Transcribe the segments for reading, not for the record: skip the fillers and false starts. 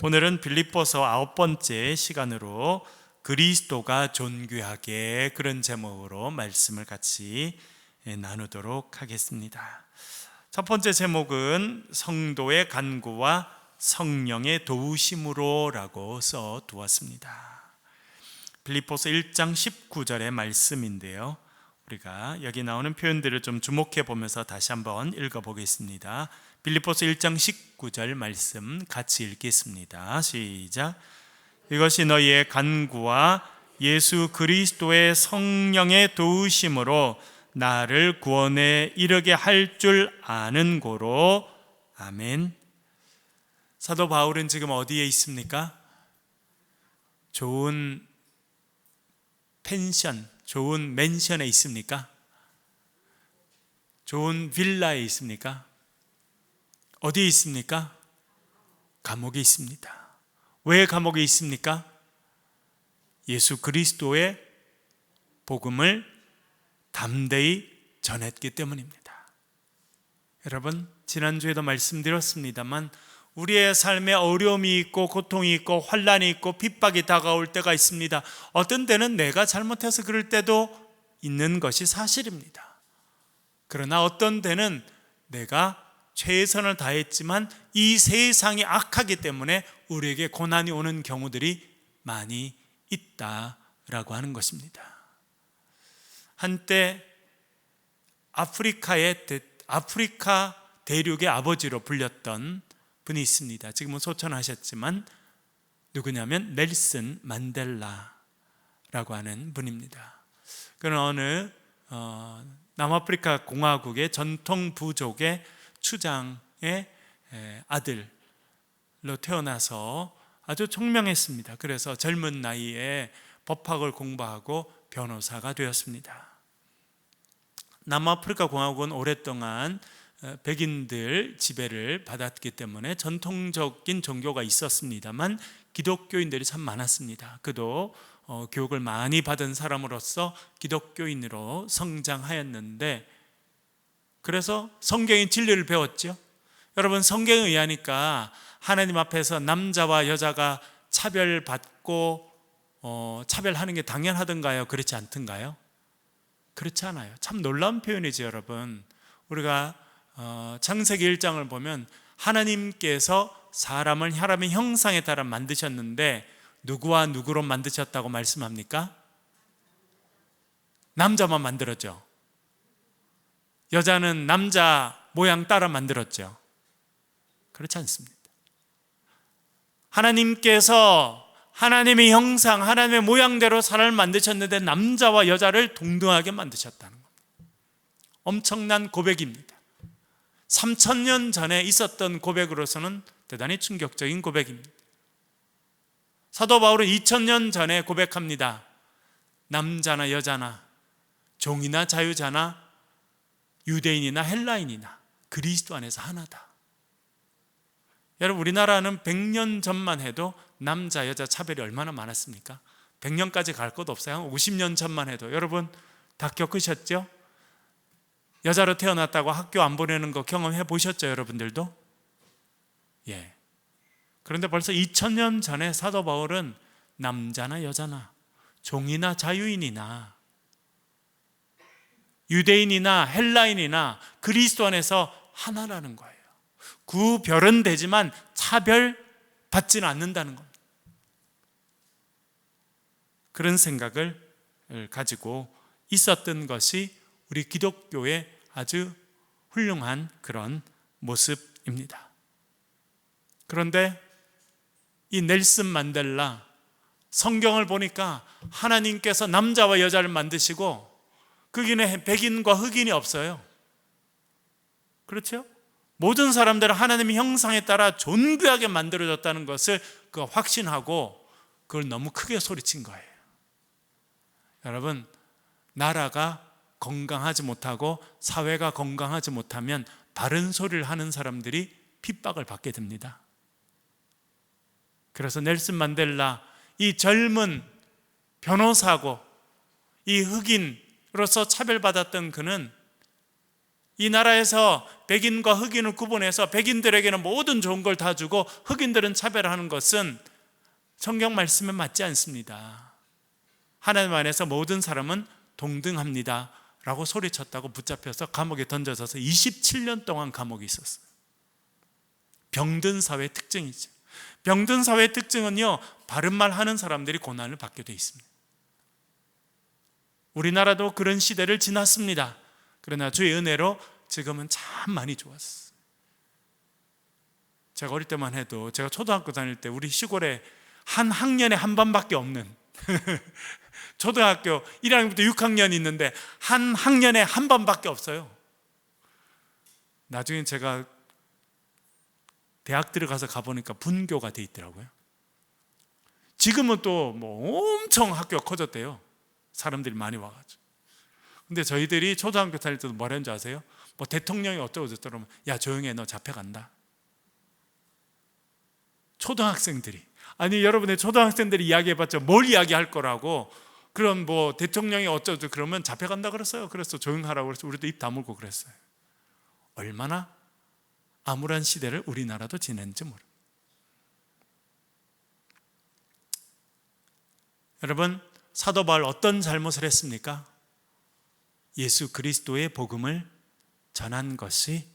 오늘은 빌립보서 9번째 시간으로 그리스도가 존귀하게, 그런 제목으로 말씀을 같이 나누도록 하겠습니다. 첫 번째 제목은 성도의 간구와 성령의 도우심으로 라고 써 두었습니다. 빌립보서 1장 19절의 말씀인데요, 우리가 여기 나오는 표현들을 좀 주목해 보면서 다시 한번 읽어보겠습니다. 빌립보서 1장 19절 말씀 같이 읽겠습니다. 시작. 이것이 너희의 간구와 예수 그리스도의 성령의 도우심으로 나를 구원에 이르게 할 줄 아는 고로. 아멘. 사도 바울은 지금 어디에 있습니까? 좋은 펜션, 좋은 맨션에 있습니까? 좋은 빌라에 있습니까? 어디에 있습니까? 감옥에 있습니다. 왜 감옥에 있습니까? 예수 그리스도의 복음을 담대히 전했기 때문입니다. 여러분, 지난주에도 말씀드렸습니다만 우리의 삶에 어려움이 있고 고통이 있고 환난이 있고 핍박이 다가올 때가 있습니다. 어떤 때는 내가 잘못해서 그럴 때도 있는 것이 사실입니다. 그러나 어떤 때는 내가 최선을 다했지만 이 세상이 악하기 때문에 우리에게 고난이 오는 경우들이 많이 있다라고 하는 것입니다. 한때 아프리카 대륙의 아버지로 불렸던 분이 있습니다. 지금은 소천하셨지만 누구냐면 넬슨 만델라라고 하는 분입니다. 그는 어느 남아프리카 공화국의 전통 부족의 추장의 아들로 태어나서 아주 총명했습니다. 그래서 젊은 나이에 법학을 공부하고 변호사가 되었습니다. 남아프리카 공화국은 오랫동안 백인들 지배를 받았기 때문에 전통적인 종교가 있었습니다만 기독교인들이 참 많았습니다. 그도 교육을 많이 받은 사람으로서 기독교인으로 성장하였는데, 그래서 성경의 진리를 배웠죠. 여러분, 성경에 의하니까 하나님 앞에서 남자와 여자가 차별받고 차별하는 게 당연하던가요? 그렇지 않던가요? 그렇지 않아요. 참 놀라운 표현이죠, 여러분. 우리가 창세기 1장을 보면 하나님께서 사람을 하나님의 형상에 따라 만드셨는데 누구와 누구로 만드셨다고 말씀합니까? 남자만 만들었죠. 여자는 남자 모양 따라 만들었죠. 그렇지 않습니다. 하나님께서 하나님의 형상, 하나님의 모양대로 사람을 만드셨는데 남자와 여자를 동등하게 만드셨다는 겁니다. 엄청난 고백입니다. 3000년 전에 있었던 고백으로서는 대단히 충격적인 고백입니다. 사도 바울은 2000년 전에 고백합니다. 남자나 여자나 종이나 자유자나 유대인이나 헬라인이나 그리스도 안에서 하나다. 여러분, 우리나라는 100년 전만 해도 남자 여자 차별이 얼마나 많았습니까? 100년까지 갈 것도 없어요. 50년 전만 해도 여러분 다 겪으셨죠? 여자로 태어났다고 학교 안 보내는 거 경험해 보셨죠, 여러분들도? 예. 그런데 벌써 2000년 전에 사도 바울은 남자나 여자나 종이나 자유인이나 유대인이나 헬라인이나 그리스도 안에서 하나라는 거예요. 구별은 되지만 차별받지는 않는다는 겁니다. 그런 생각을 가지고 있었던 것이 우리 기독교의 아주 훌륭한 그런 모습입니다. 그런데 이 넬슨 만델라, 성경을 보니까 하나님께서 남자와 여자를 만드시고 거기는 백인과 흑인이 없어요. 그렇죠? 모든 사람들은 하나님의 형상에 따라 존귀하게 만들어졌다는 것을 확신하고 그걸 너무 크게 소리친 거예요. 여러분, 나라가 건강하지 못하고 사회가 건강하지 못하면 바른 소리를 하는 사람들이 핍박을 받게 됩니다. 그래서 넬슨 만델라, 이 젊은 변호사고 이 흑인으로서 차별받았던 그는 이 나라에서 백인과 흑인을 구분해서 백인들에게는 모든 좋은 걸 다 주고 흑인들은 차별하는 것은 성경 말씀에 맞지 않습니다. 하나님 안에서 모든 사람은 동등합니다 라고 소리쳤다고 붙잡혀서 감옥에 던져져서 27년 동안 감옥에 있었어요. 병든 사회의 특징이죠. 병든 사회의 특징은요, 바른 말 하는 사람들이 고난을 받게 돼 있습니다. 우리나라도 그런 시대를 지났습니다. 그러나 주의 은혜로 지금은 참 많이 좋았어요. 제가 어릴 때만 해도, 제가 초등학교 다닐 때 우리 시골에 한 학년에 한 반밖에 없는 초등학교 1학년부터 6학년이 있는데 한 학년에 한 반밖에 없어요. 나중에 제가 대학 들어가서 가보니까 분교가 돼 있더라고요. 지금은 또 뭐 엄청 학교가 커졌대요. 사람들이 많이 와가지고. 근데 저희들이 초등학교 다닐 때도 뭐라는 줄 아세요? 뭐 대통령이 어쩌고 저쩌고 그러면 야 조용히 해, 너 잡혀간다. 초등학생들이, 아니 여러분의 초등학생들이 이야기해봤자 뭘 이야기할 거라고. 그럼 뭐 대통령이 어쩌고 그러면 잡혀간다 그랬어요. 그래서 조용하라고 그래서 우리도 입 다물고 그랬어요. 얼마나 암울한 시대를 우리나라도 지냈는지 모릅니다. 여러분, 사도 바울 어떤 잘못을 했습니까? 예수 그리스도의 복음을 전한 것이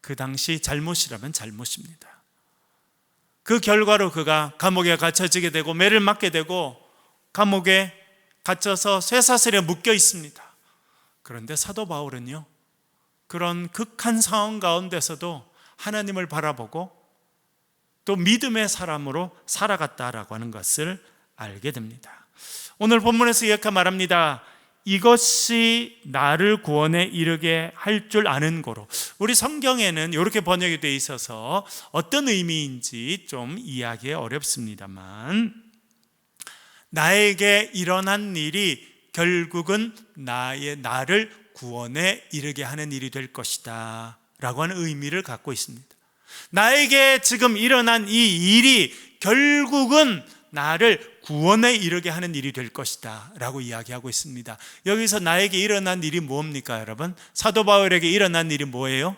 그 당시 잘못이라면 잘못입니다. 그 결과로 그가 감옥에 갇혀지게 되고 매를 맞게 되고 감옥에 갇혀서 쇠사슬에 묶여 있습니다. 그런데 사도 바울은요, 그런 극한 상황 가운데서도 하나님을 바라보고 또 믿음의 사람으로 살아갔다라고 하는 것을 알게 됩니다. 오늘 본문에서 이렇게 말합니다. 이것이 나를 구원에 이르게 할 줄 아는 고로. 우리 성경에는 이렇게 번역이 되어 있어서 어떤 의미인지 좀 이해하기 어렵습니다만, 나에게 일어난 일이 결국은 나를 구원에 이르게 하는 일이 될 것이다 라고 하는 의미를 갖고 있습니다. 나에게 지금 일어난 이 일이 결국은 나를 구원에 이르게 하는 일이 될 것이다 라고 이야기하고 있습니다. 여기서 나에게 일어난 일이 뭡니까 여러분? 사도 바울에게 일어난 일이 뭐예요?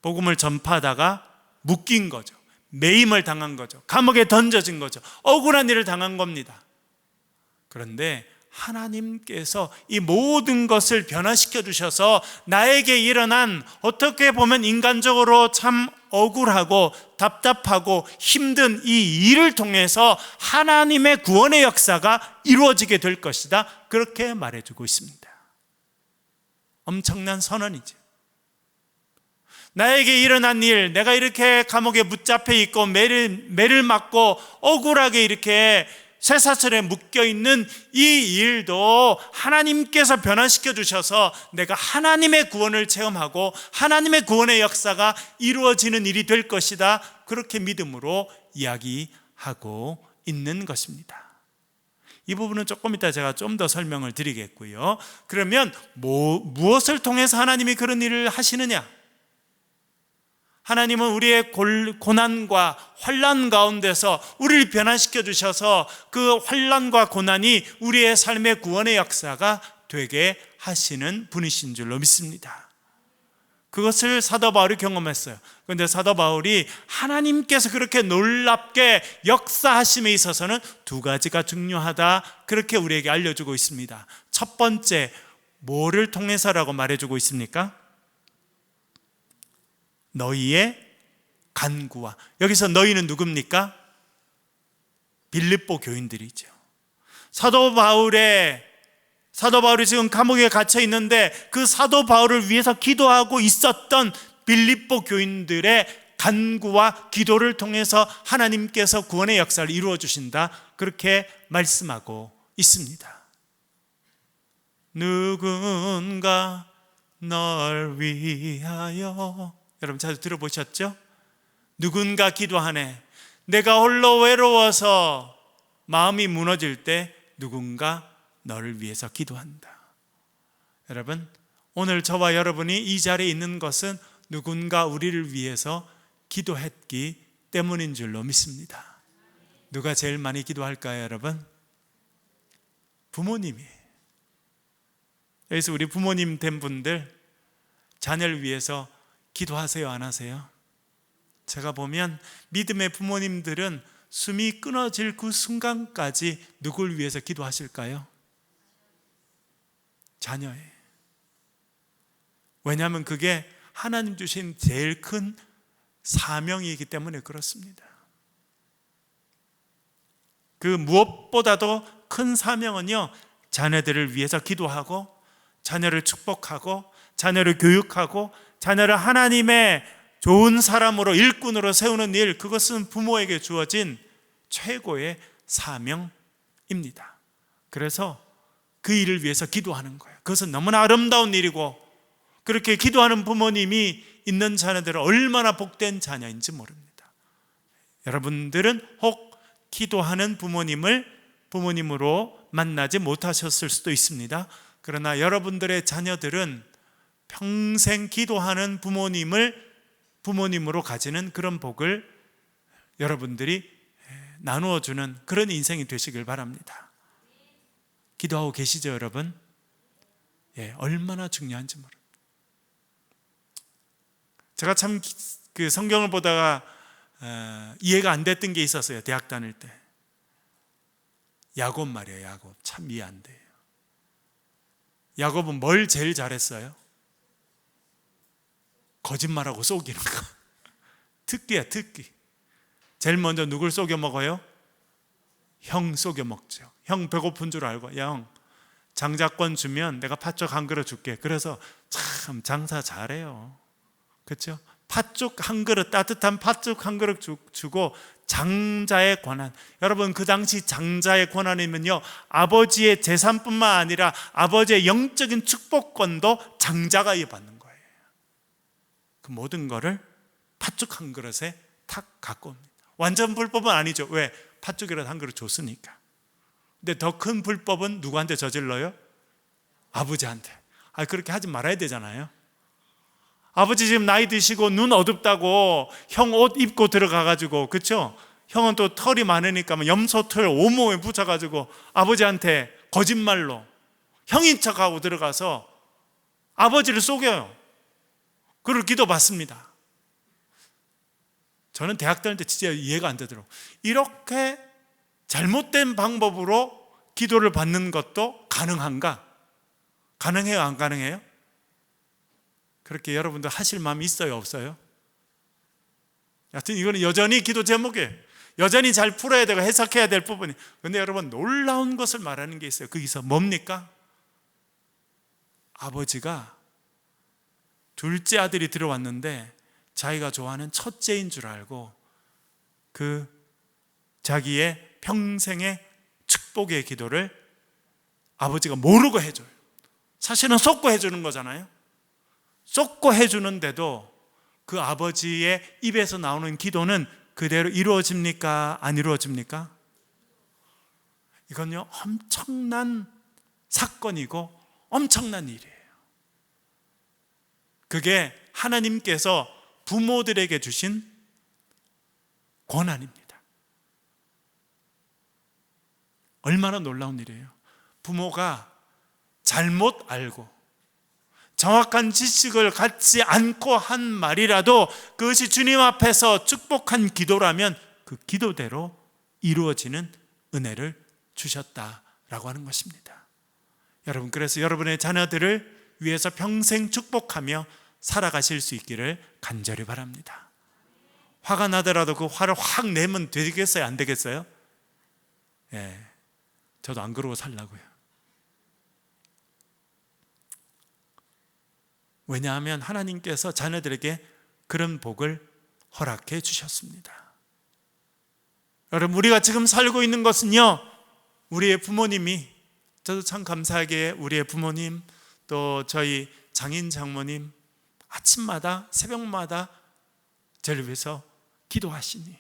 복음을 전파하다가 묶인 거죠. 매임을 당한 거죠. 감옥에 던져진 거죠. 억울한 일을 당한 겁니다. 그런데 하나님께서 이 모든 것을 변화시켜 주셔서 나에게 일어난, 어떻게 보면 인간적으로 참 억울하고 답답하고 힘든 이 일을 통해서 하나님의 구원의 역사가 이루어지게 될 것이다, 그렇게 말해주고 있습니다. 엄청난 선언이죠. 나에게 일어난 일, 내가 이렇게 감옥에 붙잡혀 있고 매를 맞고 억울하게 이렇게 쇠사슬에 묶여있는 이 일도 하나님께서 변화시켜 주셔서 내가 하나님의 구원을 체험하고 하나님의 구원의 역사가 이루어지는 일이 될 것이다, 그렇게 믿음으로 이야기하고 있는 것입니다. 이 부분은 조금 이따 제가 좀 더 설명을 드리겠고요. 그러면 무엇을 통해서 하나님이 그런 일을 하시느냐? 하나님은 우리의 고난과 환난 가운데서 우리를 변화시켜 주셔서 그 환난과 고난이 우리의 삶의 구원의 역사가 되게 하시는 분이신 줄로 믿습니다. 그것을 사도 바울이 경험했어요. 그런데 사도 바울이 하나님께서 그렇게 놀랍게 역사하심에 있어서는 두 가지가 중요하다, 그렇게 우리에게 알려주고 있습니다. 첫 번째, 뭐를 통해서라고 말해주고 있습니까? 너희의 간구와, 여기서 너희는 누굽니까? 빌립보 교인들이죠. 사도 바울이 지금 감옥에 갇혀 있는데 그 사도 바울을 위해서 기도하고 있었던 빌립보 교인들의 간구와 기도를 통해서 하나님께서 구원의 역사를 이루어 주신다, 그렇게 말씀하고 있습니다. 누군가 널 위하여, 여러분 자주 들어보셨죠? 누군가 기도하네. 내가 홀로 외로워서 마음이 무너질 때 누군가 너를 위해서 기도한다. 여러분, 오늘 저와 여러분이 이 자리에 있는 것은 누군가 우리를 위해서 기도했기 때문인 줄로 믿습니다. 누가 제일 많이 기도할까요, 여러분? 부모님이. 여기서 우리 부모님 된 분들 자녀를 위해서 기도하세요, 안 하세요? 제가 보면 믿음의 부모님들은 숨이 끊어질 그 순간까지 누굴 위해서 기도하실까요? 자녀예요. 왜냐하면 그게 하나님 주신 제일 큰 사명이기 때문에 그렇습니다. 그 무엇보다도 큰 사명은요, 자녀들을 위해서 기도하고 자녀를 축복하고 자녀를 교육하고 자녀를 하나님의 좋은 사람으로 일꾼으로 세우는 일, 그것은 부모에게 주어진 최고의 사명입니다. 그래서 그 일을 위해서 기도하는 거예요. 그것은 너무나 아름다운 일이고, 그렇게 기도하는 부모님이 있는 자녀들은 얼마나 복된 자녀인지 모릅니다. 여러분들은 혹 기도하는 부모님을 부모님으로 만나지 못하셨을 수도 있습니다. 그러나 여러분들의 자녀들은 평생 기도하는 부모님을 부모님으로 가지는 그런 복을 여러분들이 나누어주는 그런 인생이 되시길 바랍니다. 기도하고 계시죠, 여러분? 얼마나 중요한지 모릅니다. 제가 참 그 성경을 보다가 이해가 안 됐던 게 있었어요. 대학 다닐 때. 야곱 말이에요. 야곱. 참 이해 안 돼요. 야곱은 뭘 제일 잘했어요? 거짓말하고 속이는 거. 특기야, 특기. 제일 먼저 누굴 속여 먹어요? 형 속여 먹죠. 형 배고픈 줄 알고, 야, 형 장자권 주면 내가 팥죽 한 그릇 줄게. 그래서 참 장사 잘해요. 그렇죠? 팥죽 한 그릇, 따뜻한 팥죽 한 그릇 주고 장자의 권한. 여러분, 그 당시 장자의 권한이면요, 아버지의 재산뿐만 아니라 아버지의 영적인 축복권도 장자가 받는 거예요. 그 모든 거를 팥죽 한 그릇에 탁 갖고 옵니다. 완전 불법은 아니죠. 왜? 팥죽이라도 한 그릇 줬으니까. 근데 더 큰 불법은 누구한테 저질러요? 아버지한테. 그렇게 하지 말아야 되잖아요. 아버지 지금 나이 드시고 눈 어둡다고 형 옷 입고 들어가가지고, 그렇죠? 형은 또 털이 많으니까 염소털 온몸에 붙여가지고 아버지한테 거짓말로 형인 척하고 들어가서 아버지를 속여요. 그걸 기도받습니다. 저는 대학 다닐 때 진짜 이해가 안 되더라고요. 이렇게 잘못된 방법으로 기도를 받는 것도 가능한가? 가능해요, 안 가능해요? 그렇게 여러분들 하실 마음이 있어요, 없어요? 하여튼 이거는 여전히 기도 제목이에요. 여전히 잘 풀어야 되고 해석해야 될 부분이. 그런데 여러분, 놀라운 것을 말하는 게 있어요. 거기서 뭡니까? 아버지가 둘째 아들이 들어왔는데 자기가 좋아하는 첫째인 줄 알고 그 자기의 평생의 축복의 기도를 아버지가 모르고 해줘요. 사실은 쏟고 해주는 거잖아요. 쏟고 해주는데도 그 아버지의 입에서 나오는 기도는 그대로 이루어집니까? 안 이루어집니까? 이건요, 엄청난 사건이고 엄청난 일이에요. 그게 하나님께서 부모들에게 주신 권한입니다. 얼마나 놀라운 일이에요. 부모가 잘못 알고 정확한 지식을 갖지 않고 한 말이라도 그것이 주님 앞에서 축복한 기도라면 그 기도대로 이루어지는 은혜를 주셨다라고 하는 것입니다. 여러분, 그래서 여러분의 자녀들을 위해서 평생 축복하며 살아가실 수 있기를 간절히 바랍니다. 화가 나더라도 그 화를 확 내면 되겠어요, 안 되겠어요? 저도 안 그러고 살려고요. 왜냐하면 하나님께서 자녀들에게 그런 복을 허락해 주셨습니다. 여러분, 우리가 지금 살고 있는 것은요, 우리의 부모님이, 저도 참 감사하게 우리의 부모님, 또 저희 장인 장모님 아침마다 새벽마다 저를 위해서 기도하시니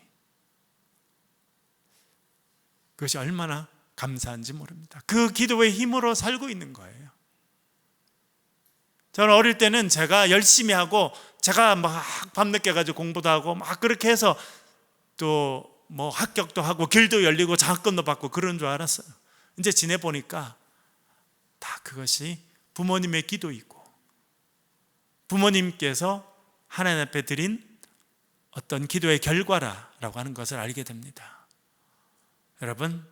그것이 얼마나 감사한지 모릅니다. 그 기도의 힘으로 살고 있는 거예요. 저는 어릴 때는 제가 열심히 하고 제가 막 밤늦게 가지고 공부도 하고 막 그렇게 해서 또 뭐 합격도 하고 길도 열리고 장학금도 받고 그런 줄 알았어요. 이제 지내보니까 다 그것이 부모님의 기도이고 부모님께서 하나님 앞에 드린 어떤 기도의 결과라고 하는 것을 알게 됩니다. 여러분,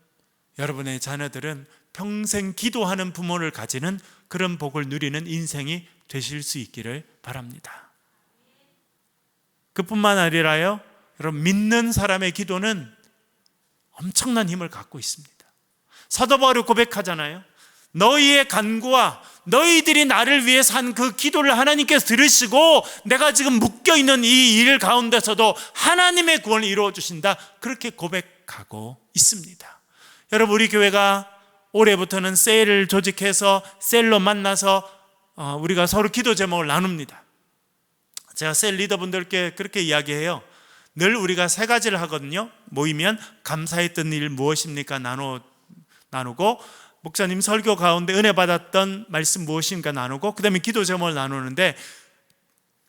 여러분의 자녀들은 평생 기도하는 부모를 가지는 그런 복을 누리는 인생이 되실 수 있기를 바랍니다. 그뿐만 아니라요, 여러분, 믿는 사람의 기도는 엄청난 힘을 갖고 있습니다. 사도 바울이 고백하잖아요. 너희의 간구와 너희들이 나를 위해서 한 그 기도를 하나님께서 들으시고 내가 지금 묶여있는 이 일 가운데서도 하나님의 구원을 이루어 주신다, 그렇게 고백하고 있습니다. 여러분, 우리 교회가 올해부터는 셀을 조직해서 셀로 만나서 우리가 서로 기도 제목을 나눕니다. 제가 셀 리더분들께 그렇게 이야기해요. 늘 우리가 세 가지를 하거든요. 모이면 감사했던 일 무엇입니까? 나누고, 목사님 설교 가운데 은혜 받았던 말씀 무엇인가 나누고, 그 다음에 기도 제목을 나누는데,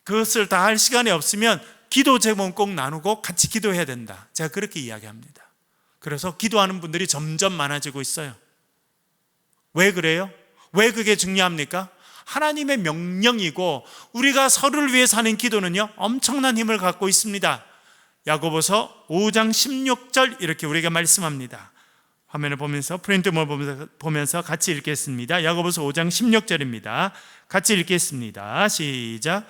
그것을 다 할 시간이 없으면 기도 제목은 꼭 나누고 같이 기도해야 된다, 제가 그렇게 이야기합니다. 그래서 기도하는 분들이 점점 많아지고 있어요. 왜 그래요? 왜 그게 중요합니까? 하나님의 명령이고 우리가 서로를 위해서 하는 기도는요, 엄청난 힘을 갖고 있습니다. 야고보서 5장 16절 이렇게 우리가 말씀합니다. 화면을 보면서, 프린트물 보면서 같이 읽겠습니다. 야고보서 5장 16절입니다. 같이 읽겠습니다. 시작.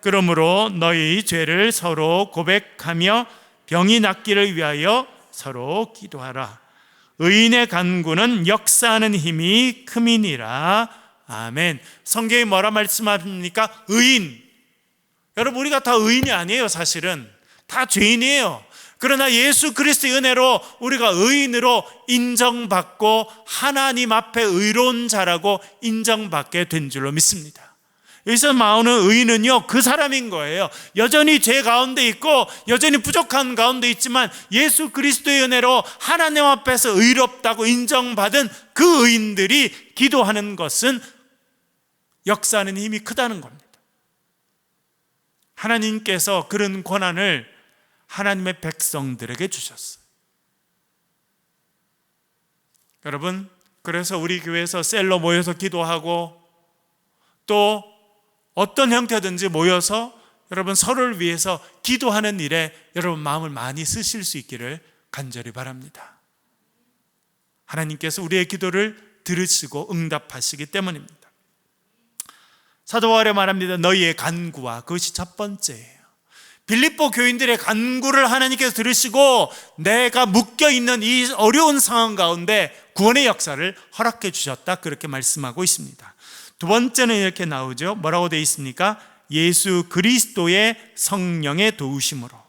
그러므로 너희 죄를 서로 고백하며 병이 낫기를 위하여 서로 기도하라. 의인의 간구는 역사하는 힘이 큼이니라. 아멘. 성경이 뭐라 말씀합니까? 의인. 여러분, 우리가 다 의인이 아니에요. 사실은 다 죄인이에요. 그러나 예수 그리스도의 은혜로 우리가 의인으로 인정받고 하나님 앞에 의로운 자라고 인정받게 된 줄로 믿습니다. 여기서 나오는 의인은요, 그 사람인 거예요. 여전히 죄 가운데 있고 여전히 부족한 가운데 있지만 예수 그리스도의 은혜로 하나님 앞에서 의롭다고 인정받은 그 의인들이 기도하는 것은 역사하는 힘이 크다는 겁니다. 하나님께서 그런 권한을 하나님의 백성들에게 주셨어요. 여러분, 그래서 우리 교회에서 셀로 모여서 기도하고 또 어떤 형태든지 모여서 여러분 서로를 위해서 기도하는 일에 여러분 마음을 많이 쓰실 수 있기를 간절히 바랍니다. 하나님께서 우리의 기도를 들으시고 응답하시기 때문입니다. 사도 바울이 말합니다. 너희의 간구와, 그것이 첫 번째예요. 빌립보 교인들의 간구를 하나님께서 들으시고 내가 묶여있는 이 어려운 상황 가운데 구원의 역사를 허락해 주셨다, 그렇게 말씀하고 있습니다. 두 번째는 이렇게 나오죠. 뭐라고 되어 있습니까? 예수 그리스도의 성령의 도우심으로.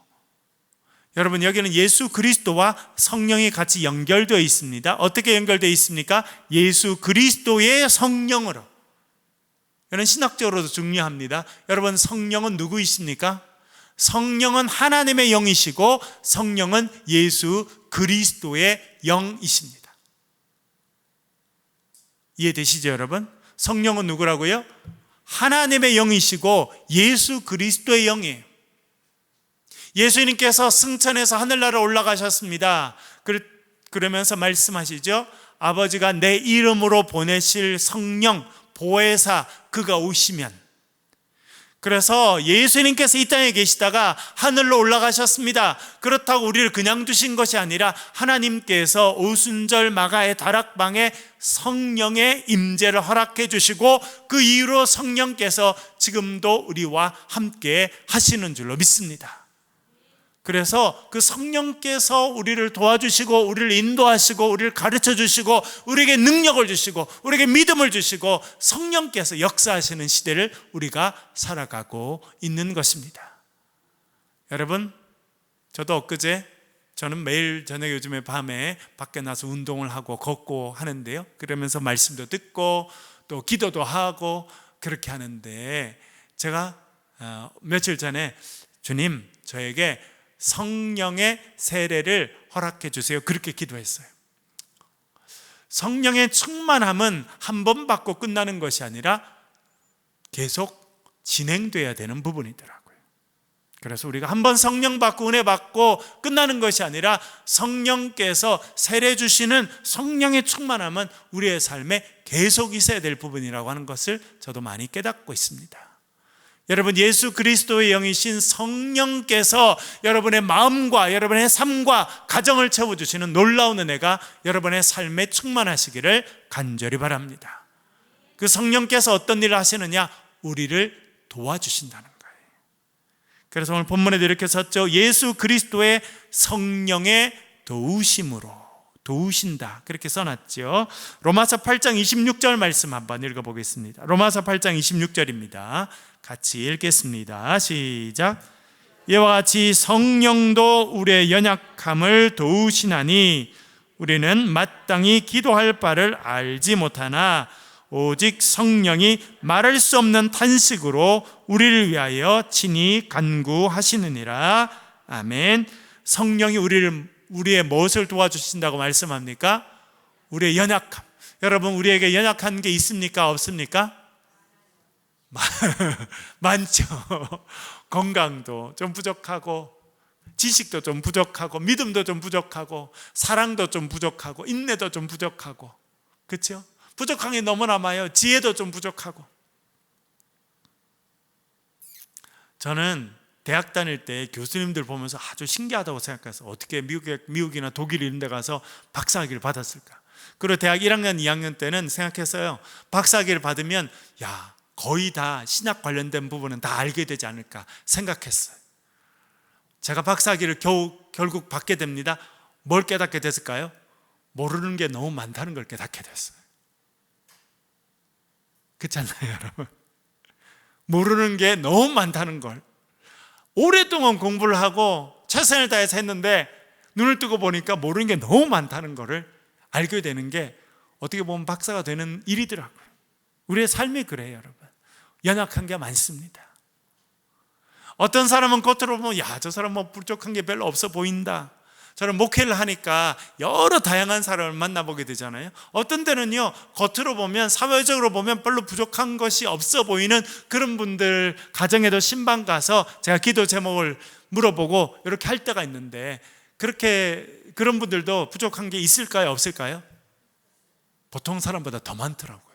여러분, 여기는 예수 그리스도와 성령이 같이 연결되어 있습니다. 어떻게 연결되어 있습니까? 예수 그리스도의 성령으로. 이런 신학적으로도 중요합니다. 여러분, 성령은 누구이십니까? 성령은 하나님의 영이시고 성령은 예수 그리스도의 영이십니다. 이해되시죠, 여러분? 성령은 누구라고요? 하나님의 영이시고 예수 그리스도의 영이에요. 예수님께서 승천해서 하늘나라로 올라가셨습니다. 그러면서 말씀하시죠. 아버지가 내 이름으로 보내실 성령, 보혜사, 그가 오시면. 그래서 예수님께서 이 땅에 계시다가 하늘로 올라가셨습니다. 그렇다고 우리를 그냥 두신 것이 아니라 하나님께서 오순절 마가의 다락방에 성령의 임재를 허락해 주시고 그 이후로 성령께서 지금도 우리와 함께 하시는 줄로 믿습니다. 그래서 그 성령께서 우리를 도와주시고 우리를 인도하시고 우리를 가르쳐 주시고 우리에게 능력을 주시고 우리에게 믿음을 주시고 성령께서 역사하시는 시대를 우리가 살아가고 있는 것입니다. 여러분, 저도 엊그제, 저는 매일 저녁 요즘에 밤에 밖에 나서 운동을 하고 걷고 하는데요, 그러면서 말씀도 듣고 또 기도도 하고 그렇게 하는데, 제가 며칠 전에 주님, 저에게 성령의 세례를 허락해 주세요, 그렇게 기도했어요. 성령의 충만함은 한 번 받고 끝나는 것이 아니라 계속 진행돼야 되는 부분이더라고요. 그래서 우리가 한 번 성령 받고 은혜 받고 끝나는 것이 아니라 성령께서 세례 주시는 성령의 충만함은 우리의 삶에 계속 있어야 될 부분이라고 하는 것을 저도 많이 깨닫고 있습니다. 여러분, 예수 그리스도의 영이신 성령께서 여러분의 마음과 여러분의 삶과 가정을 채워주시는 놀라운 은혜가 여러분의 삶에 충만하시기를 간절히 바랍니다. 그 성령께서 어떤 일을 하시느냐? 우리를 도와주신다는 거예요. 그래서 오늘 본문에도 이렇게 썼죠. 예수 그리스도의 성령의 도우심으로, 도우신다, 그렇게 써놨죠. 로마서 8장 26절 말씀 한번 읽어보겠습니다. 로마서 8장 26절입니다. 같이 읽겠습니다. 시작. 이와 같이 성령도 우리의 연약함을 도우시나니 우리는 마땅히 기도할 바를 알지 못하나 오직 성령이 말할 수 없는 탄식으로 우리를 위하여 친히 간구하시느니라. 아멘. 성령이 우리의 무엇을 도와주신다고 말씀합니까? 우리의 연약함. 여러분, 우리에게 연약한 게 있습니까? 없습니까? 많죠. 건강도 좀 부족하고, 지식도 좀 부족하고, 믿음도 좀 부족하고, 사랑도 좀 부족하고, 인내도 좀 부족하고, 그렇죠? 부족한 게 너무나 많아요. 지혜도 좀 부족하고. 저는 대학 다닐 때 교수님들 보면서 아주 신기하다고 생각해서 어떻게 미국이나 독일 이런 데 가서 박사학위를 받았을까. 그리고 대학 1학년, 2학년 때는 생각했어요. 박사학위를 받으면 거의 다 신학 관련된 부분은 다 알게 되지 않을까 생각했어요. 제가 박사학위를 결국 받게 됩니다. 뭘 깨닫게 됐을까요? 모르는 게 너무 많다는 걸 깨닫게 됐어요. 그렇지 않나요, 여러분? 모르는 게 너무 많다는 걸. 오랫동안 공부를 하고 최선을 다해서 했는데 눈을 뜨고 보니까 모르는 게 너무 많다는 것을 알게 되는 게 어떻게 보면 박사가 되는 일이더라고요. 우리의 삶이 그래요, 여러분. 연약한 게 많습니다. 어떤 사람은 겉으로 보면 저 사람 부족한 게 별로 없어 보인다. 저는 목회를 하니까 여러 다양한 사람을 만나보게 되잖아요. 어떤 때는요, 겉으로 보면, 사회적으로 보면 별로 부족한 것이 없어 보이는 그런 분들 가정에도 신방 가서 제가 기도 제목을 물어보고 이렇게 할 때가 있는데, 그런 분들도 부족한 게 있을까요, 없을까요? 보통 사람보다 더 많더라고요.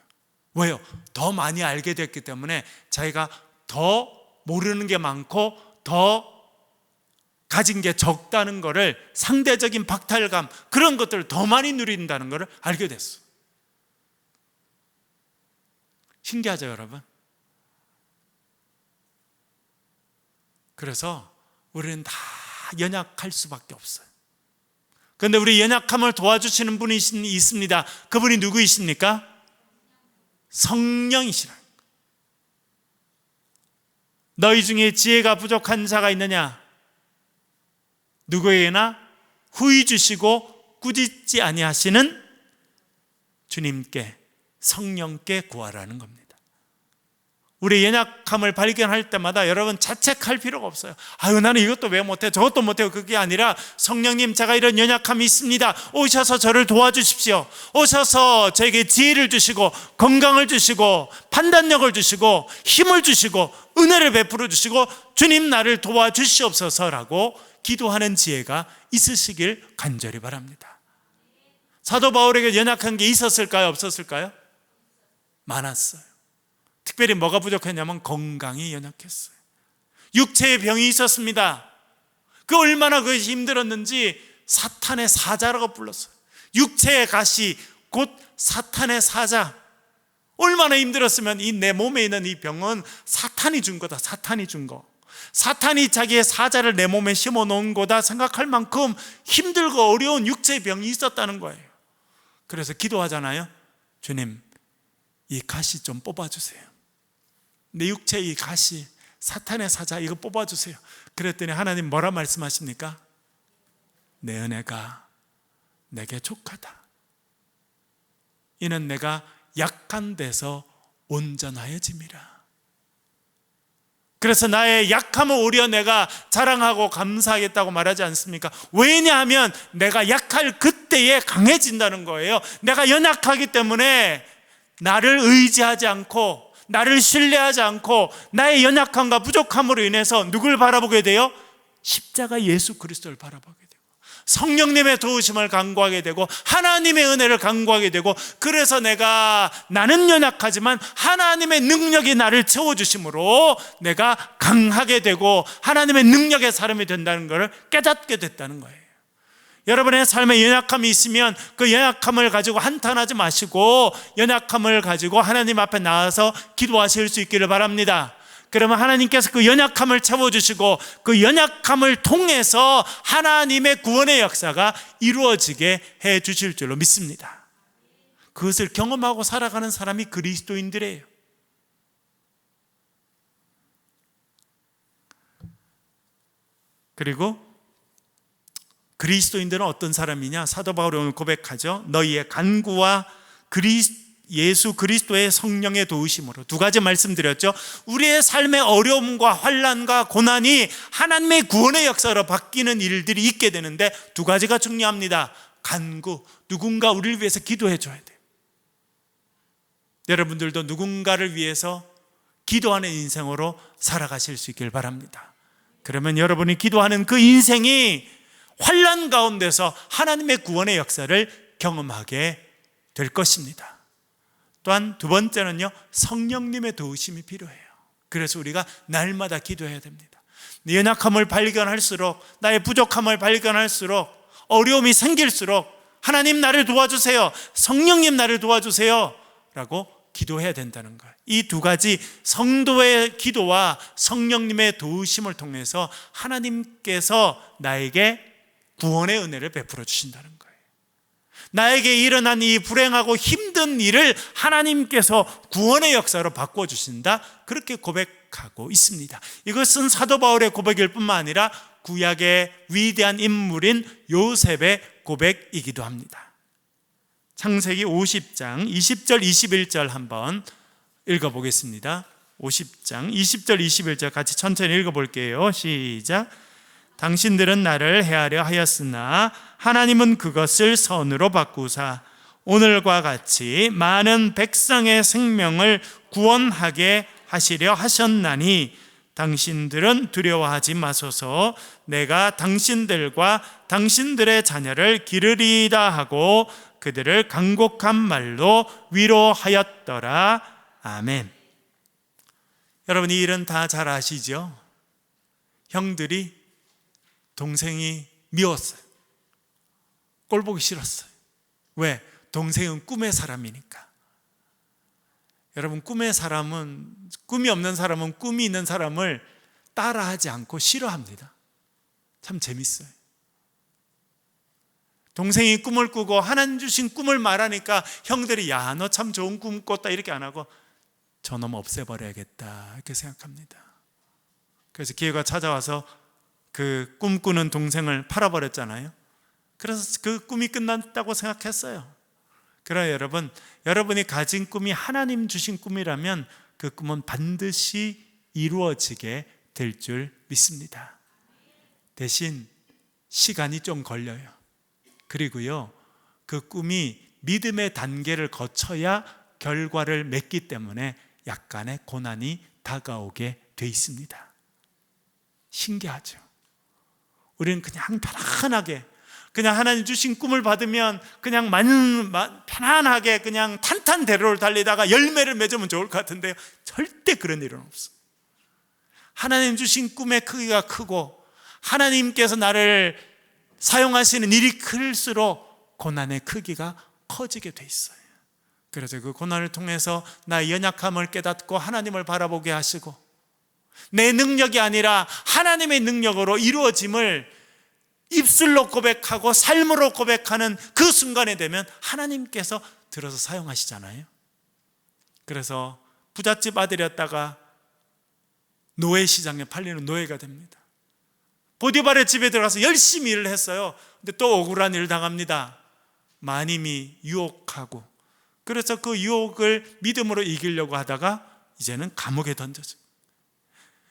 왜요? 더 많이 알게 됐기 때문에 자기가 더 모르는 게 많고 더 가진 게 적다는 것을, 상대적인 박탈감, 그런 것들을 더 많이 누린다는 것을 알게 됐어. 신기하죠, 여러분? 그래서 우리는 다 연약할 수밖에 없어요. 그런데 우리 연약함을 도와주시는 분이 있습니다. 그분이 누구이십니까? 성령이시라. 너희 중에 지혜가 부족한 자가 있느냐? 누구에게나 후히 주시고 꾸짖지 아니하시는 주님께, 성령께 구하라는 겁니다. 우리 연약함을 발견할 때마다 여러분 자책할 필요가 없어요. 나는 이것도 왜 못해, 저것도 못해요. 그게 아니라 성령님, 제가 이런 연약함이 있습니다. 오셔서 저를 도와주십시오. 오셔서 저에게 지혜를 주시고 건강을 주시고 판단력을 주시고 힘을 주시고 은혜를 베풀어 주시고 주님 나를 도와주시옵소서라고 기도하는 지혜가 있으시길 간절히 바랍니다. 사도 바울에게 연약한 게 있었을까요, 없었을까요? 많았어요. 특별히 뭐가 부족했냐면 건강이 연약했어요. 육체의 병이 있었습니다. 그 얼마나 그것이 힘들었는지 사탄의 사자라고 불렀어요. 육체의 가시, 곧 사탄의 사자. 얼마나 힘들었으면 이 내 몸에 있는 이 병은 사탄이 준 거다. 사탄이 준 거. 사탄이 자기의 사자를 내 몸에 심어 놓은 거다 생각할 만큼 힘들고 어려운 육체의 병이 있었다는 거예요. 그래서 기도하잖아요. 주님, 이 가시 좀 뽑아주세요. 내 육체의 이 가시, 사탄의 사자, 이거 뽑아주세요. 그랬더니 하나님 뭐라 말씀하십니까? 내 은혜가 내게 족하다. 이는 내가 약한 데서 온전하여짐이라. 그래서 나의 약함을 오히려 내가 자랑하고 감사하겠다고 말하지 않습니까? 왜냐하면 내가 약할 그때에 강해진다는 거예요. 내가 연약하기 때문에 나를 의지하지 않고 나를 신뢰하지 않고 나의 연약함과 부족함으로 인해서 누굴 바라보게 돼요? 십자가 예수 그리스도를 바라보게 돼요. 성령님의 도우심을 간구하게 되고 하나님의 은혜를 간구하게 되고, 그래서 나는 연약하지만 하나님의 능력이 나를 채워주심으로 내가 강하게 되고 하나님의 능력의 사람이 된다는 것을 깨닫게 됐다는 거예요. 여러분의 삶에 연약함이 있으면 그 연약함을 가지고 한탄하지 마시고 연약함을 가지고 하나님 앞에 나와서 기도하실 수 있기를 바랍니다. 그러면 하나님께서 그 연약함을 채워주시고 그 연약함을 통해서 하나님의 구원의 역사가 이루어지게 해 주실 줄로 믿습니다. 그것을 경험하고 살아가는 사람이 그리스도인들이에요. 그리고 그리스도인들은 어떤 사람이냐? 사도 바울이 오늘 고백하죠. 너희의 간구와 예수 그리스도의 성령의 도우심으로. 두 가지 말씀드렸죠. 우리의 삶의 어려움과 환난과 고난이 하나님의 구원의 역사로 바뀌는 일들이 있게 되는데 두 가지가 중요합니다. 간구, 누군가 우리를 위해서 기도해 줘야 돼요. 여러분들도 누군가를 위해서 기도하는 인생으로 살아가실 수 있길 바랍니다. 그러면 여러분이 기도하는 그 인생이 환난 가운데서 하나님의 구원의 역사를 경험하게 될 것입니다. 또한 두 번째는요, 성령님의 도우심이 필요해요. 그래서 우리가 날마다 기도해야 됩니다. 내 연약함을 발견할수록, 나의 부족함을 발견할수록, 어려움이 생길수록 하나님 나를 도와주세요, 성령님 나를 도와주세요 라고 기도해야 된다는 거예요. 이 두 가지 성도의 기도와 성령님의 도우심을 통해서 하나님께서 나에게 구원의 은혜를 베풀어 주신다는 거예요. 나에게 일어난 이 불행하고 힘든 일을 하나님께서 구원의 역사로 바꿔주신다, 그렇게 고백하고 있습니다. 이것은 사도 바울의 고백일 뿐만 아니라 구약의 위대한 인물인 요셉의 고백이기도 합니다. 창세기 50장 20절 21절 한번 읽어보겠습니다. 50장 20절 21절 같이 천천히 읽어볼게요. 시작. 당신들은 나를 해하려 하였으나 하나님은 그것을 선으로 바꾸사 오늘과 같이 많은 백성의 생명을 구원하게 하시려 하셨나니 당신들은 두려워하지 마소서. 내가 당신들과 당신들의 자녀를 기르리이다 하고 그들을 간곡한 말로 위로하였더라. 아멘. 여러분, 이 일은 다 잘 아시죠? 형들이 동생이 미웠어요. 꼴 보기 싫었어요. 왜? 동생은 꿈의 사람이니까. 여러분, 꿈의 사람은, 꿈이 없는 사람은 꿈이 있는 사람을 따라하지 않고 싫어합니다. 참 재밌어요. 동생이 꿈을 꾸고 하나님 주신 꿈을 말하니까 형들이 야, 너 참 좋은 꿈 꿨다 이렇게 안 하고 저놈 없애버려야겠다 이렇게 생각합니다. 그래서 기회가 찾아와서 그 꿈꾸는 동생을 팔아버렸잖아요. 그래서 그 꿈이 끝났다고 생각했어요. 그러나 여러분, 여러분이 가진 꿈이 하나님 주신 꿈이라면 그 꿈은 반드시 이루어지게 될 줄 믿습니다. 대신 시간이 좀 걸려요. 그리고요, 그 꿈이 믿음의 단계를 거쳐야 결과를 맺기 때문에 약간의 고난이 다가오게 돼 있습니다. 신기하죠? 우리는 그냥 편안하게, 그냥 하나님 주신 꿈을 받으면 그냥 편안하게 그냥 탄탄대로를 달리다가 열매를 맺으면 좋을 것 같은데요, 절대 그런 일은 없어요. 하나님 주신 꿈의 크기가 크고 하나님께서 나를 사용하시는 일이 클수록 고난의 크기가 커지게 돼 있어요. 그래서 그 고난을 통해서 나의 연약함을 깨닫고 하나님을 바라보게 하시고 내 능력이 아니라 하나님의 능력으로 이루어짐을 입술로 고백하고 삶으로 고백하는 그 순간에 되면 하나님께서 들어서 사용하시잖아요. 그래서 부잣집 아들이었다가 노예 시장에 팔리는 노예가 됩니다. 보디발의 집에 들어가서 열심히 일을 했어요. 근데 또 억울한 일을 당합니다. 마님이 유혹하고, 그래서 그 유혹을 믿음으로 이기려고 하다가 이제는 감옥에 던져져요.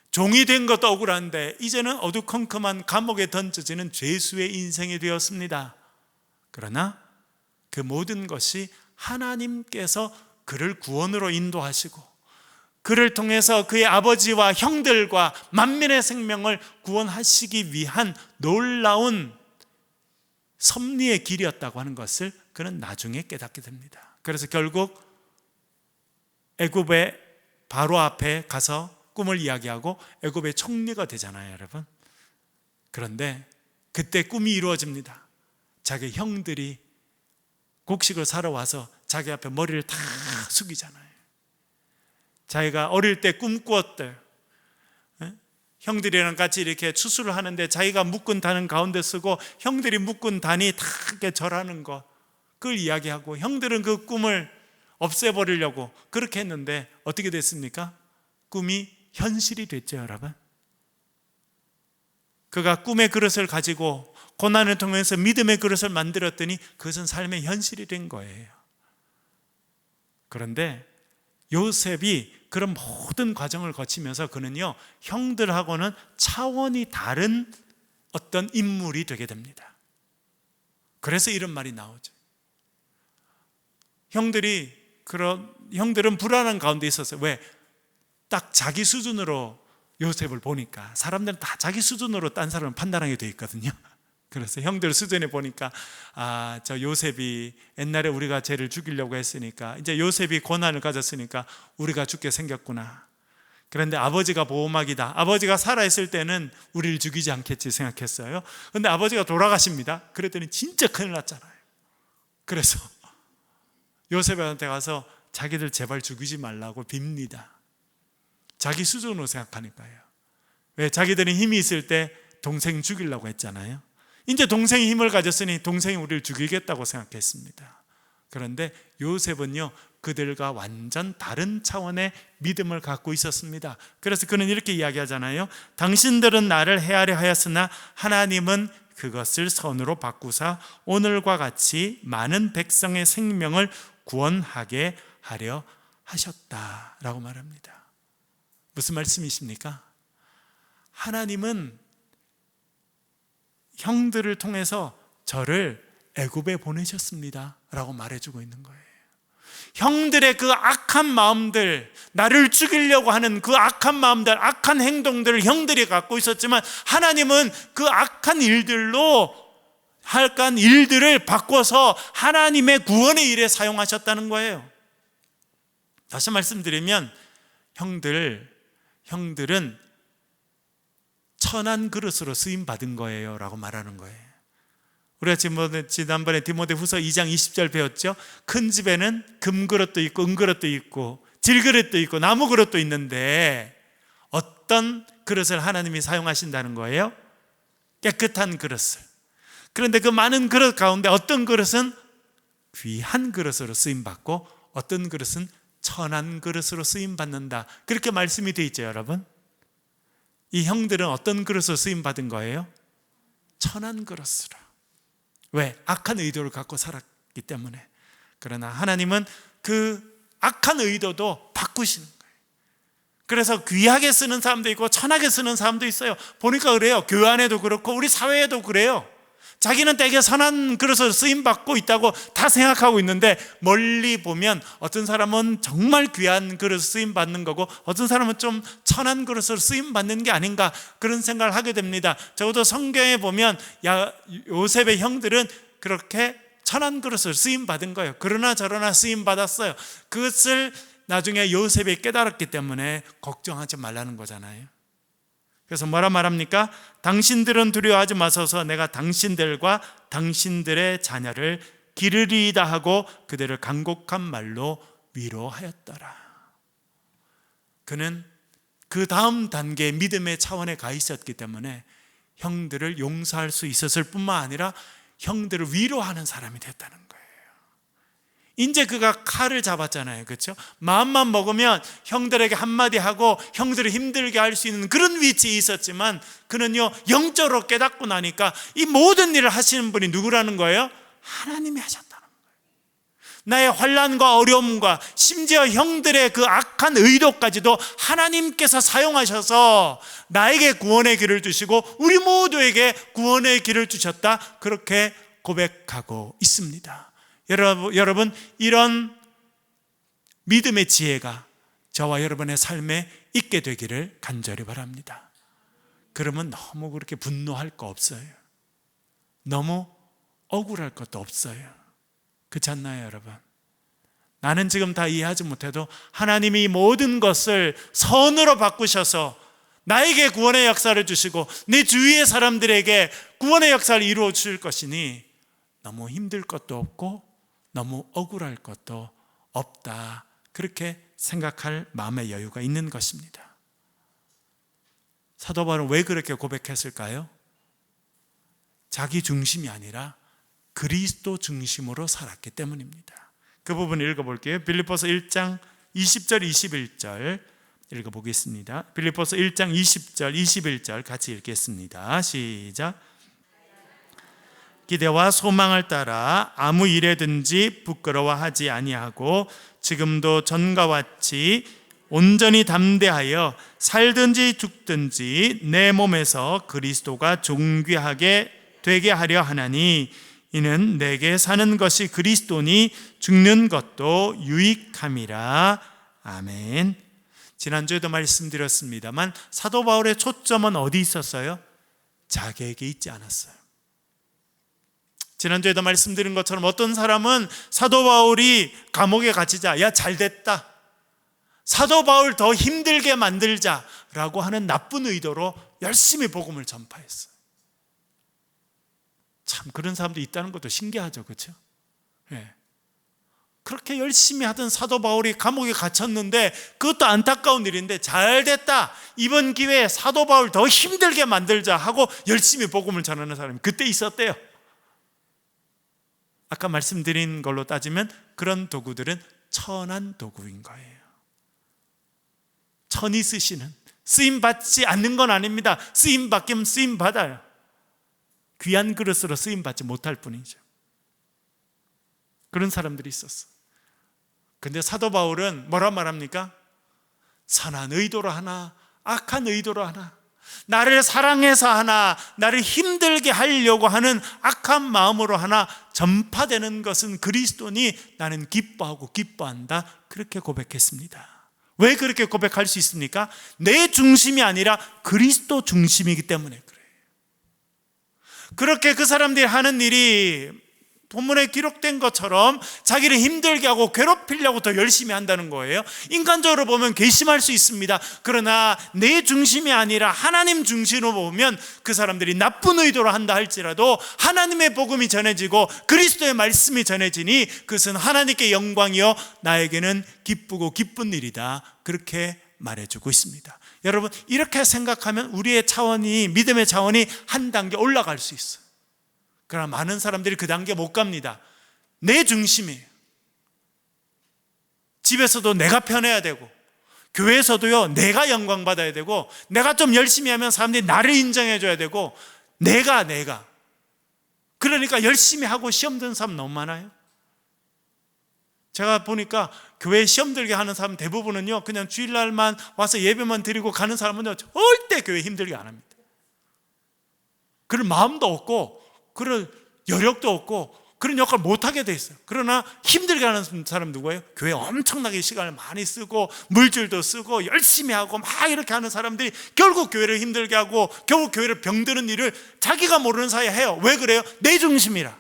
종이 된 것도 억울한데 이제는 어두컴컴한 감옥에 던져지는 죄수의 인생이 되었습니다. 그러나 그 모든 것이 하나님께서 그를 구원으로 인도하시고 그를 통해서 그의 아버지와 형들과 만민의 생명을 구원하시기 위한 놀라운 섭리의 길이었다고 하는 것을 그는 나중에 깨닫게 됩니다. 그래서 결국 애굽의 바로 앞에 가서 꿈을 이야기하고 애굽의 총리가 되잖아요, 여러분. 그런데 그때 꿈이 이루어집니다. 자기 형들이 곡식을 사러 와서 자기 앞에 머리를 다 숙이잖아요. 자기가 어릴 때 꿈꾸었대. 형들이랑 같이 이렇게 추수를 하는데 자기가 묶은 단은 가운데 쓰고 형들이 묶은 단이 다 이렇게 절하는 거, 그걸 이야기하고, 형들은 그 꿈을 없애버리려고 그렇게 했는데 어떻게 됐습니까? 꿈이 현실이 됐죠, 여러분. 그가 꿈의 그릇을 가지고 고난을 통해서 믿음의 그릇을 만들었더니 그것은 삶의 현실이 된 거예요. 그런데 요셉이 그런 모든 과정을 거치면서 그는요, 형들하고는 차원이 다른 어떤 인물이 되게 됩니다. 그래서 이런 말이 나오죠. 형들은 불안한 가운데 있었어요. 왜? 딱 자기 수준으로 요셉을 보니까, 사람들은 다 자기 수준으로 딴 사람을 판단하게 돼 있거든요. 그래서 형들 수준에 보니까, 저 요셉이 옛날에 우리가 쟤를 죽이려고 했으니까, 이제 요셉이 고난을 가졌으니까 우리가 죽게 생겼구나. 그런데 아버지가 보호막이다. 아버지가 살아있을 때는 우리를 죽이지 않겠지 생각했어요. 그런데 아버지가 돌아가십니다. 그랬더니 진짜 큰일 났잖아요. 그래서 요셉한테 가서 자기들 제발 죽이지 말라고 빕니다. 자기 수준으로 생각하니까요. 왜? 자기들이 힘이 있을 때 동생 죽이려고 했잖아요. 이제 동생이 힘을 가졌으니 동생이 우리를 죽이겠다고 생각했습니다. 그런데 요셉은요, 그들과 완전 다른 차원의 믿음을 갖고 있었습니다. 그래서 그는 이렇게 이야기하잖아요. 당신들은 나를 해하려 하였으나 하나님은 그것을 선으로 바꾸사 오늘과 같이 많은 백성의 생명을 구원하게 하려 하셨다라고 말합니다. 무슨 말씀이십니까? 하나님은 형들을 통해서 저를 애굽에 보내셨습니다 라고 말해주고 있는 거예요. 형들의 그 악한 마음들, 나를 죽이려고 하는 그 악한 마음들, 악한 행동들을 형들이 갖고 있었지만 하나님은 그 악한 일들을 바꿔서 하나님의 구원의 일에 사용하셨다는 거예요. 다시 말씀드리면 형들은 천한 그릇으로 쓰임 받은 거예요 라고 말하는 거예요. 우리가 지난번에 디모데후서 2장 20절 배웠죠. 큰 집에는 금그릇도 있고 은그릇도 있고 질그릇도 있고 나무그릇도 있는데 어떤 그릇을 하나님이 사용하신다는 거예요? 깨끗한 그릇을. 그런데 그 많은 그릇 가운데 어떤 그릇은 귀한 그릇으로 쓰임받고 어떤 그릇은 천한 그릇으로 쓰임받는다, 그렇게 말씀이 되어 있죠, 여러분. 이 형들은 어떤 그릇으로 쓰임받은 거예요? 천한 그릇으로. 왜? 악한 의도를 갖고 살았기 때문에. 그러나 하나님은 그 악한 의도도 바꾸시는 거예요. 그래서 귀하게 쓰는 사람도 있고 천하게 쓰는 사람도 있어요. 보니까 그래요. 교회 안에도 그렇고 우리 사회에도 그래요. 자기는 되게 선한 그릇을 쓰임받고 있다고 다 생각하고 있는데 멀리 보면 어떤 사람은 정말 귀한 그릇을 쓰임받는 거고 어떤 사람은 좀 천한 그릇을 쓰임받는 게 아닌가, 그런 생각을 하게 됩니다. 적어도 성경에 보면 요셉의 형들은 그렇게 천한 그릇을 쓰임받은 거예요. 그러나 저러나 쓰임받았어요. 그것을 나중에 요셉이 깨달았기 때문에 걱정하지 말라는 거잖아요. 그래서 뭐라 말합니까? 당신들은 두려워하지 마소서. 내가 당신들과 당신들의 자녀를 기르리이다 하고 그들을 간곡한 말로 위로하였더라. 그는 그 다음 단계의 믿음의 차원에 가 있었기 때문에 형들을 용서할 수 있었을 뿐만 아니라 형들을 위로하는 사람이 됐다는 거예요. 이제 그가 칼을 잡았잖아요, 그렇죠? 마음만 먹으면 형들에게 한마디 하고 형들을 힘들게 할 수 있는 그런 위치에 있었지만 그는요, 영적으로 깨닫고 나니까 이 모든 일을 하시는 분이 누구라는 거예요? 하나님이 하셨다는 거예요. 나의 환난과 어려움과 심지어 형들의 그 악한 의도까지도 하나님께서 사용하셔서 나에게 구원의 길을 주시고 우리 모두에게 구원의 길을 주셨다, 그렇게 고백하고 있습니다. 여러분, 이런 믿음의 지혜가 저와 여러분의 삶에 있게 되기를 간절히 바랍니다. 그러면 너무 그렇게 분노할 거 없어요. 너무 억울할 것도 없어요. 그렇지 않나요, 여러분? 나는 지금 다 이해하지 못해도 하나님이 모든 것을 선으로 바꾸셔서 나에게 구원의 역사를 주시고 내 주위의 사람들에게 구원의 역사를 이루어 주실 것이니 너무 힘들 것도 없고 너무 억울할 것도 없다, 그렇게 생각할 마음의 여유가 있는 것입니다. 사도 바울은 왜 그렇게 고백했을까요? 자기 중심이 아니라 그리스도 중심으로 살았기 때문입니다. 그 부분 읽어볼게요. 빌립보서 1장 20절 21절 읽어보겠습니다. 빌립보서 1장 20절 21절 같이 읽겠습니다. 시작. 기대와 소망을 따라 아무 일에든지 부끄러워하지 아니하고 지금도 전과 같이 온전히 담대하여 살든지 죽든지 내 몸에서 그리스도가 존귀하게 되게 하려 하나니 이는 내게 사는 것이 그리스도니 죽는 것도 유익함이라. 아멘. 지난주에도 말씀드렸습니다만 사도 바울의 초점은 어디 있었어요? 자기에게 있지 않았어요. 지난주에도 말씀드린 것처럼 어떤 사람은 사도 바울이 감옥에 갇히자 야 잘됐다, 사도 바울 더 힘들게 만들자라고 하는 나쁜 의도로 열심히 복음을 전파했어요. 참 그런 사람도 있다는 것도 신기하죠, 그렇죠? 네. 그렇게 열심히 하던 사도 바울이 감옥에 갇혔는데 그것도 안타까운 일인데 잘됐다, 이번 기회에 사도 바울 더 힘들게 만들자 하고 열심히 복음을 전하는 사람이 그때 있었대요. 아까 말씀드린 걸로 따지면 그런 도구들은 천한 도구인 거예요. 천이 쓰시는, 쓰임받지 않는 건 아닙니다. 쓰임받기면 쓰임받아요. 귀한 그릇으로 쓰임받지 못할 뿐이죠. 그런 사람들이 있었어. 근데 사도 바울은 뭐라 말합니까? 선한 의도로 하나 악한 의도로 하나, 나를 사랑해서 하나 나를 힘들게 하려고 하는 악한 마음으로 하나 전파되는 것은 그리스도니 나는 기뻐하고 기뻐한다, 그렇게 고백했습니다. 왜 그렇게 고백할 수 있습니까? 내 중심이 아니라 그리스도 중심이기 때문에 그래요. 그렇게 그 사람들이 하는 일이 본문에 기록된 것처럼 자기를 힘들게 하고 괴롭히려고 더 열심히 한다는 거예요. 인간적으로 보면 괘씸할 수 있습니다. 그러나 내 중심이 아니라 하나님 중심으로 보면 그 사람들이 나쁜 의도로 한다 할지라도 하나님의 복음이 전해지고 그리스도의 말씀이 전해지니 그것은 하나님께 영광이요 나에게는 기쁘고 기쁜 일이다, 그렇게 말해주고 있습니다. 여러분, 이렇게 생각하면 우리의 차원이, 믿음의 차원이 한 단계 올라갈 수 있어요. 그러나 많은 사람들이 그 단계 못 갑니다. 내 중심이에요. 집에서도 내가 편해야 되고 교회에서도요 내가 영광 받아야 되고 내가 좀 열심히 하면 사람들이 나를 인정해 줘야 되고 내가 그러니까 열심히 하고 시험 드는 사람 너무 많아요. 제가 보니까 교회 시험 들게 하는 사람 대부분은요 그냥 주일날만 와서 예배만 드리고 가는 사람은 절대 교회 힘들게 안 합니다. 그럴 마음도 없고 그럴 여력도 없고 그런 역할을 못하게 돼 있어요. 그러나 힘들게 하는 사람 누구예요? 교회 엄청나게 시간을 많이 쓰고 물질도 쓰고 열심히 하고 막 이렇게 하는 사람들이 결국 교회를 힘들게 하고 결국 교회를 병드는 일을 자기가 모르는 사이에 해요. 왜 그래요? 내 중심이라.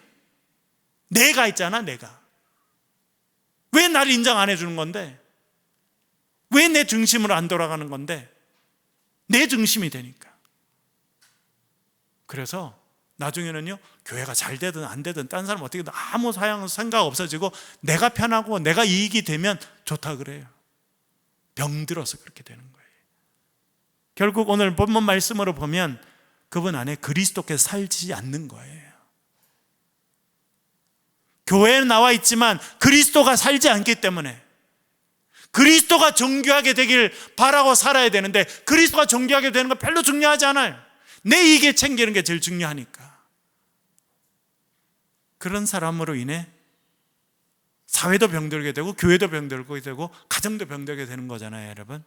내가 있잖아, 내가. 왜 나를 인정 안 해주는 건데? 왜 내 중심으로 안 돌아가는 건데? 내 중심이 되니까. 그래서 나중에는요 교회가 잘 되든 안 되든 딴 사람 어떻게든 아무 생각 없어지고 내가 편하고 내가 이익이 되면 좋다 그래요. 병들어서 그렇게 되는 거예요. 결국 오늘 본문 말씀으로 보면 그분 안에 그리스도께서 살지 않는 거예요. 교회에 나와 있지만 그리스도가 살지 않기 때문에, 그리스도가 존귀하게 되길 바라고 살아야 되는데 그리스도가 존귀하게 되는 건 별로 중요하지 않아요. 내 이익에 챙기는 게 제일 중요하니까. 그런 사람으로 인해 사회도 병들게 되고 교회도 병들게 되고 가정도 병들게 되는 거잖아요, 여러분.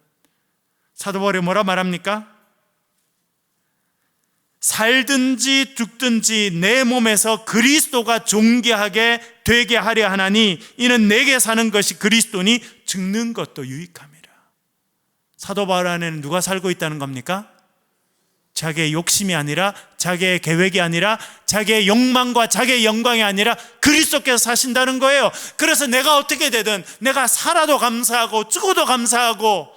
사도 바울이 뭐라 말합니까? 살든지 죽든지 내 몸에서 그리스도가 존귀하게 되게 하려 하나니 이는 내게 사는 것이 그리스도니 죽는 것도 유익함이라. 사도 바울 안에는 누가 살고 있다는 겁니까? 자기의 욕심이 아니라, 자기의 계획이 아니라, 자기의 욕망과 자기의 영광이 아니라 그리스도께서 사신다는 거예요. 그래서 내가 어떻게 되든, 내가 살아도 감사하고 죽어도 감사하고,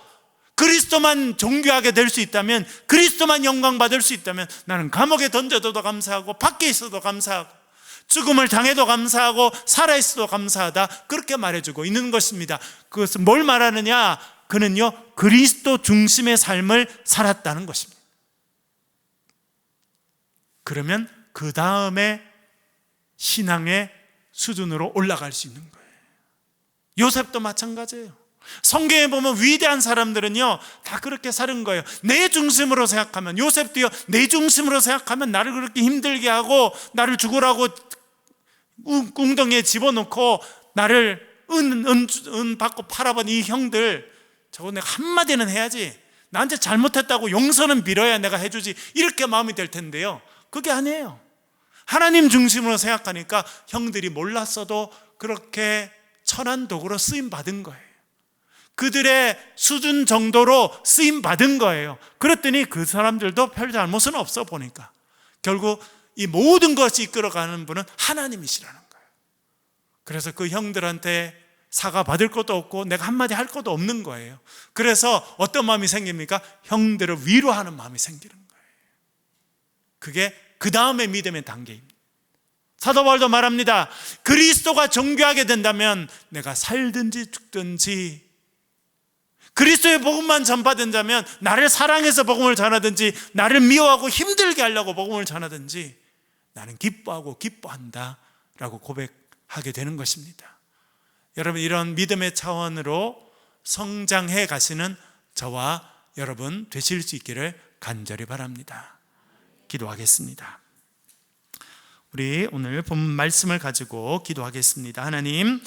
그리스도만 존귀하게 될 수 있다면, 그리스도만 영광 받을 수 있다면, 나는 감옥에 던져도 감사하고, 밖에 있어도 감사하고, 죽음을 당해도 감사하고, 살아있어도 감사하다, 그렇게 말해주고 있는 것입니다. 그것은 뭘 말하느냐? 그는요, 그리스도 중심의 삶을 살았다는 것입니다. 그러면 그 다음에 신앙의 수준으로 올라갈 수 있는 거예요. 요셉도 마찬가지예요. 성경에 보면 위대한 사람들은요, 다 그렇게 사는 거예요. 내 중심으로 생각하면, 요셉도요, 내 중심으로 생각하면 나를 그렇게 힘들게 하고, 나를 죽으라고 웅덩이에 집어넣고, 나를 은 받고 팔아본 이 형들, 저거 내가 한마디는 해야지, 나한테 잘못했다고 용서는 빌어야 내가 해주지, 이렇게 마음이 될 텐데요, 그게 아니에요. 하나님 중심으로 생각하니까 형들이 몰랐어도 그렇게 천한 도구로 쓰임 받은 거예요. 그들의 수준 정도로 쓰임 받은 거예요. 그랬더니 그 사람들도 별 잘못은 없어 보니까 결국 이 모든 것이 이끌어가는 분은 하나님이시라는 거예요. 그래서 그 형들한테 사과 받을 것도 없고 내가 한마디 할 것도 없는 거예요. 그래서 어떤 마음이 생깁니까? 형들을 위로하는 마음이 생기는 거예요. 그게 그 다음에 믿음의 단계입니다. 사도 바울도 말합니다. 그리스도가 존귀하게 된다면 내가 살든지 죽든지, 그리스도의 복음만 전파된다면 나를 사랑해서 복음을 전하든지, 나를 미워하고 힘들게 하려고 복음을 전하든지, 나는 기뻐하고 기뻐한다 라고 고백하게 되는 것입니다. 여러분, 이런 믿음의 차원으로 성장해 가시는 저와 여러분 되실 수 있기를 간절히 바랍니다. 기도하겠습니다. 우리 오늘 본 말씀을 가지고 기도하겠습니다. 하나님,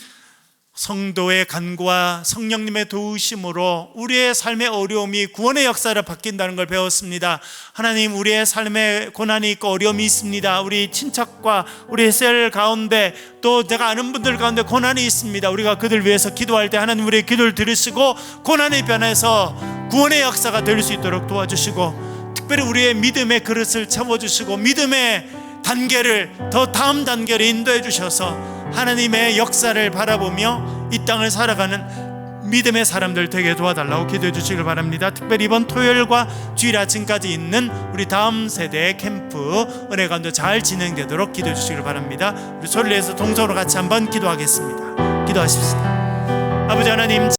성도의 간구와 성령님의 도우심으로 우리의 삶의 어려움이 구원의 역사를 바뀐다는 걸 배웠습니다. 하나님, 우리의 삶에 고난이 있고 어려움이 있습니다. 우리 친척과 우리 셀 가운데, 또 내가 아는 분들 가운데 고난이 있습니다. 우리가 그들 위해서 기도할 때 하나님 우리의 기도를 들으시고 고난의 변에서 구원의 역사가 될 수 있도록 도와주시고, 특별히 우리의 믿음의 그릇을 채워주시고 믿음의 단계를 더 다음 단계로 인도해 주셔서 하나님의 역사를 바라보며 이 땅을 살아가는 믿음의 사람들 되게 도와달라고 기도해 주시길 바랍니다. 특별히 이번 토요일과 주일 아침까지 있는 우리 다음 세대의 캠프 은혜 가운데 잘 진행되도록 기도해 주시길 바랍니다. 우리 소리를 내서 동서로 같이 한번 기도하겠습니다. 기도하십시다. 아버지 하나님,